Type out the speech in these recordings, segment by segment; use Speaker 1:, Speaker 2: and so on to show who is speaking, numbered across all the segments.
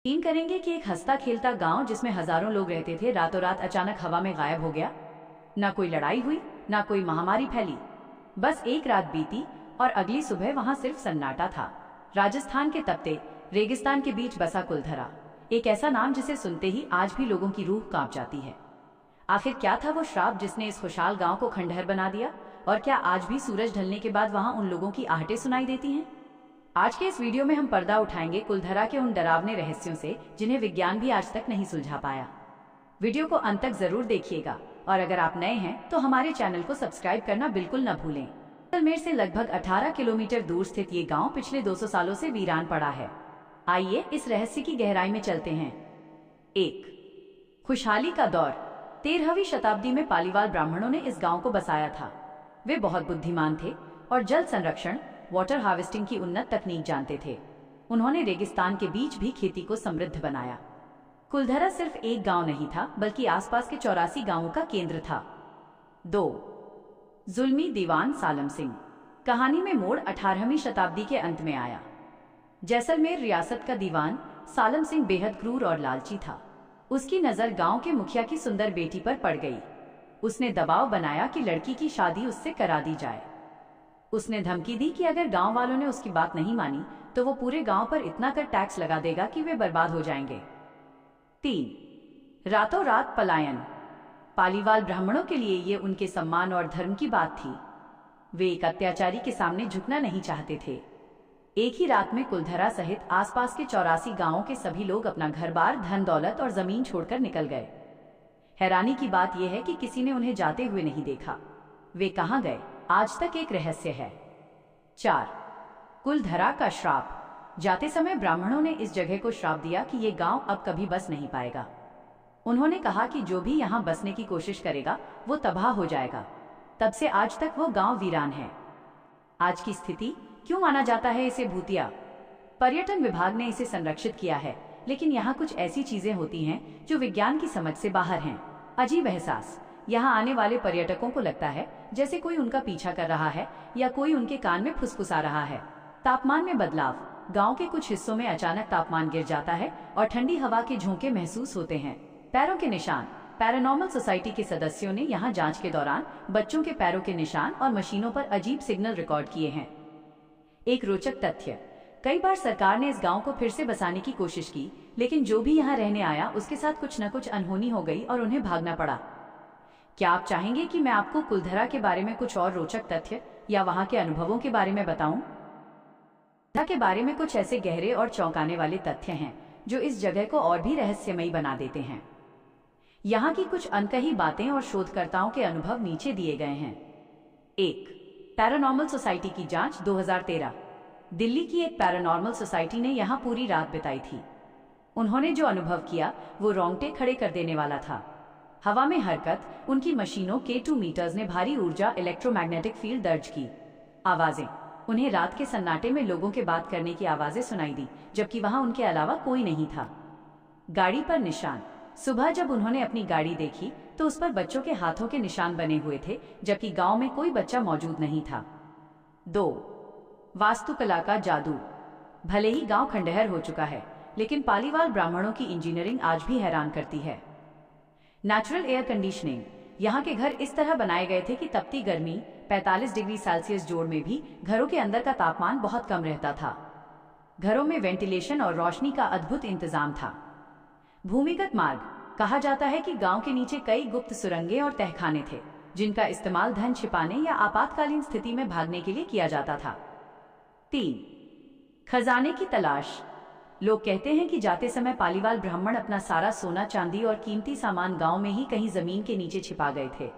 Speaker 1: यकीन करेंगे कि एक हंसता खेलता गांव जिसमें हजारों लोग रहते थे रातों रात अचानक हवा में गायब हो गया। ना कोई लड़ाई हुई, ना कोई महामारी फैली। बस एक रात बीती और अगली सुबह वहां सिर्फ सन्नाटा था। राजस्थान के तपते रेगिस्तान के बीच बसा कुलधरा, एक ऐसा नाम जिसे सुनते ही आज भी लोगों की रूह कांप जाती है। आखिर क्या था वो श्राप जिसने इस खुशहाल गांव को खंडहर बना दिया, और क्या आज भी सूरज ढलने के बाद वहां उन लोगों की आहटें सुनाई देती हैं? आज के इस वीडियो में हम पर्दा उठाएंगे कुलधरा के उन डरावने रहस्यों से जिन्हें विज्ञान भी आज तक नहीं सुलझा पाया। वीडियो को अंत तक जरूर देखिएगा और अगर आप नए हैं तो हमारे चैनल को सब्सक्राइब करना बिल्कुल न भूलें। जैसलमेर से लगभग 18 किलोमीटर दूर स्थित ये गांव पिछले 200 सालों से वीरान पड़ा है। आइए इस रहस्य की गहराई में चलते हैं। 1. खुशहाली का दौर। 13वीं शताब्दी में पालीवाल ब्राह्मणों ने इस गांव को बसाया था। वे बहुत बुद्धिमान थे और जल संरक्षण, वाटर हार्वेस्टिंग की उन्नत तकनीक जानते थे। उन्होंने रेगिस्तान के बीच भी खेती को समृद्ध बनाया। कुलधरा सिर्फ एक गांव नहीं था बल्कि आसपास के 84 गांवों का केंद्र था। 2. जुल्मी दीवान सालम सिंह। कहानी में मोड़ 18वीं शताब्दी के अंत में आया। जैसलमेर रियासत का दीवान सालम सिंह बेहद क्रूर और लालची था। उसकी नजर गांव के मुखिया की सुंदर बेटी पर पड़ गई। उसने दबाव बनाया कि लड़की की शादी उससे करा दी जाए। उसने धमकी दी कि अगर गांव वालों ने उसकी बात नहीं मानी तो वो पूरे गांव पर इतना कर टैक्स लगा देगा कि वे बर्बाद हो जाएंगे। 3. रातों रात पलायन। पालीवाल ब्राह्मणों के लिए ये उनके सम्मान और धर्म की बात थी। वे एक अत्याचारी के सामने झुकना नहीं चाहते थे। एक ही रात में कुलधरा सहित आसपास के 84 गांवों के सभी लोग अपना घर-बार, धन दौलत और जमीन छोड़कर निकल गए। हैरानी की बात यह है कि किसी ने उन्हें जाते हुए नहीं देखा। वे कहां गए, आज तक एक रहस्य है। 4. कुलधरा का श्राप। जाते समय ब्राह्मणों ने इस जगह को श्राप दिया कि ये गांव अब कभी बस नहीं पाएगा। उन्होंने कहा कि जो भी यहां बसने की कोशिश करेगा वो तबाह हो जाएगा। तब से आज तक वो गांव वीरान है। आज की स्थिति क्यों माना जाता है इसे भूतिया? पर्यटन विभाग ने इसे संरक्षित किया है, लेकिन यहाँ कुछ ऐसी चीजें होती हैं जो विज्ञान की समझ से बाहर हैं। अजीब एहसास। यहाँ आने वाले पर्यटकों को लगता है जैसे कोई उनका पीछा कर रहा है या कोई उनके कान में फुसफुसा रहा है। तापमान में बदलाव। गांव के कुछ हिस्सों में अचानक तापमान गिर जाता है और ठंडी हवा के झोंके महसूस होते हैं। पैरों के निशान। पैरानॉर्मल सोसाइटी के सदस्यों ने यहाँ जांच के दौरान बच्चों के पैरों के निशान और मशीनों पर अजीब सिग्नल रिकॉर्ड किए हैं। एक रोचक तथ्य, कई बार सरकार ने इस गांव को फिर से बसाने की कोशिश की, लेकिन जो भी यहाँ रहने आया उसके साथ कुछ न कुछ अनहोनी हो गई और उन्हें भागना पड़ा। क्या आप चाहेंगे कि मैं आपको कुलधरा के बारे में कुछ और रोचक तथ्य या वहां के अनुभवों के बारे में बताऊं? कुलधरा के बारे में कुछ ऐसे गहरे और चौंकाने वाले तथ्य हैं जो इस जगह को और भी रहस्यमयी बना देते हैं। यहाँ की कुछ अनकही बातें और शोधकर्ताओं के अनुभव नीचे दिए गए हैं। 1. पैरानॉर्मल सोसाइटी की जांच 2013। दिल्ली की एक पैरानॉर्मल सोसाइटी ने यहाँ पूरी रात बिताई थी। उन्होंने जो अनुभव किया वो रोंगटे खड़े कर देने वाला था। हवा में हरकत, उनकी मशीनों K2 मीटर्स ने भारी ऊर्जा इलेक्ट्रोमैग्नेटिक फील्ड दर्ज की। आवाजें, उन्हें रात के सन्नाटे में लोगों के बात करने की आवाजें सुनाई दी, जबकि वहां उनके अलावा कोई नहीं था। गाड़ी पर निशान। सुबह जब उन्होंने अपनी गाड़ी देखी तो उस पर बच्चों के हाथों के निशान बने हुए थे, जबकि गांव में कोई बच्चा मौजूद नहीं था। 2. वास्तुकला का जादू। भले ही गांव खंडहर हो चुका है, लेकिन पालीवाल ब्राह्मणों की इंजीनियरिंग आज भी हैरान करती है। Natural air conditioning. यहाँ के घर इस तरह बनाए गए थे कि तपती गर्मी 45 डिग्री सेल्सियस जोड़ में भी घरों के अंदर का तापमान बहुत कम रहता था। घरों में वेंटिलेशन और रोशनी का अद्भुत इंतजाम था। भूमिगत मार्ग। कहा जाता है कि गांव के नीचे कई गुप्त सुरंगें और तहखाने थे, जिनका इस्तेमाल धन छिपाने या आपातकालीन स्थिति में भागने के लिए किया जाता था। 3. खजाने की तलाश। लोग कहते हैं कि जाते समय पालीवाल ब्राह्मण अपना सारा सोना, चांदी और कीमती सामान गांव में ही कहीं जमीन के नीचे छिपा गए थे।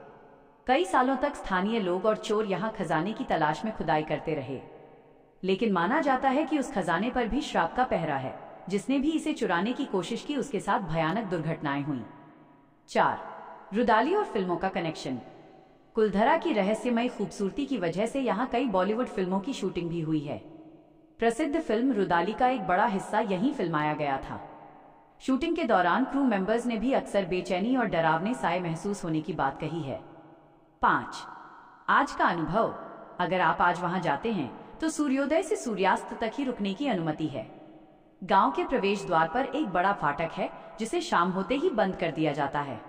Speaker 1: कई सालों तक स्थानीय लोग और चोर यहां खजाने की तलाश में खुदाई करते रहे, लेकिन माना जाता है कि उस खजाने पर भी श्राप का पहरा है। जिसने भी इसे चुराने की कोशिश की उसके साथ भयानक दुर्घटनाएं हुईं। 4. रुदाली और फिल्मों का कनेक्शन। कुलधरा की रहस्यमयी खूबसूरती की वजह से यहाँ कई बॉलीवुड फिल्मों की शूटिंग भी हुई है। प्रसिद्ध फिल्म रुदाली का एक बड़ा हिस्सा यहीं फिल्माया गया था। शूटिंग के दौरान क्रू मेंबर्स ने भी अक्सर बेचैनी और डरावने साए महसूस होने की बात कही है। 5. आज का अनुभव। अगर आप आज वहां जाते हैं तो सूर्योदय से सूर्यास्त तक ही रुकने की अनुमति है। गांव के प्रवेश द्वार पर एक बड़ा फाटक है जिसे शाम होते ही बंद कर दिया जाता है।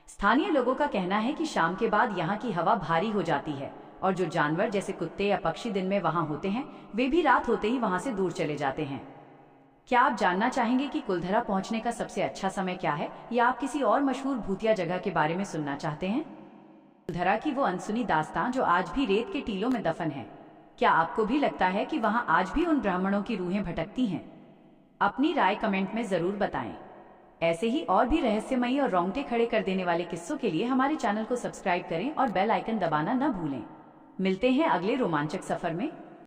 Speaker 1: स्थानीय लोगों का कहना है कि शाम के बाद यहाँ की हवा भारी हो जाती है और जो जानवर जैसे कुत्ते या पक्षी दिन में वहां होते हैं वे भी रात होते ही वहां से दूर चले जाते हैं। क्या आप जानना चाहेंगे कि कुलधरा पहुंचने का सबसे अच्छा समय क्या है, या आप किसी और मशहूर भूतिया जगह के बारे में सुनना चाहते हैं? कुलधरा की वो अनसुनी दास्तां जो आज भी रेत के टीलों में दफन है। क्या आपको भी लगता है कि वहां आज भी उन ब्राह्मणों की रूहें भटकती हैं? अपनी राय कमेंट में जरूर बताएं। ऐसे ही और भी रहस्यमयी और रोंगटे खड़े कर देने वाले किस्सों के लिए हमारे चैनल को सब्सक्राइब करें और बेल आइकन दबाना न भूलें। मिलते हैं अगले रोमांचक सफर में।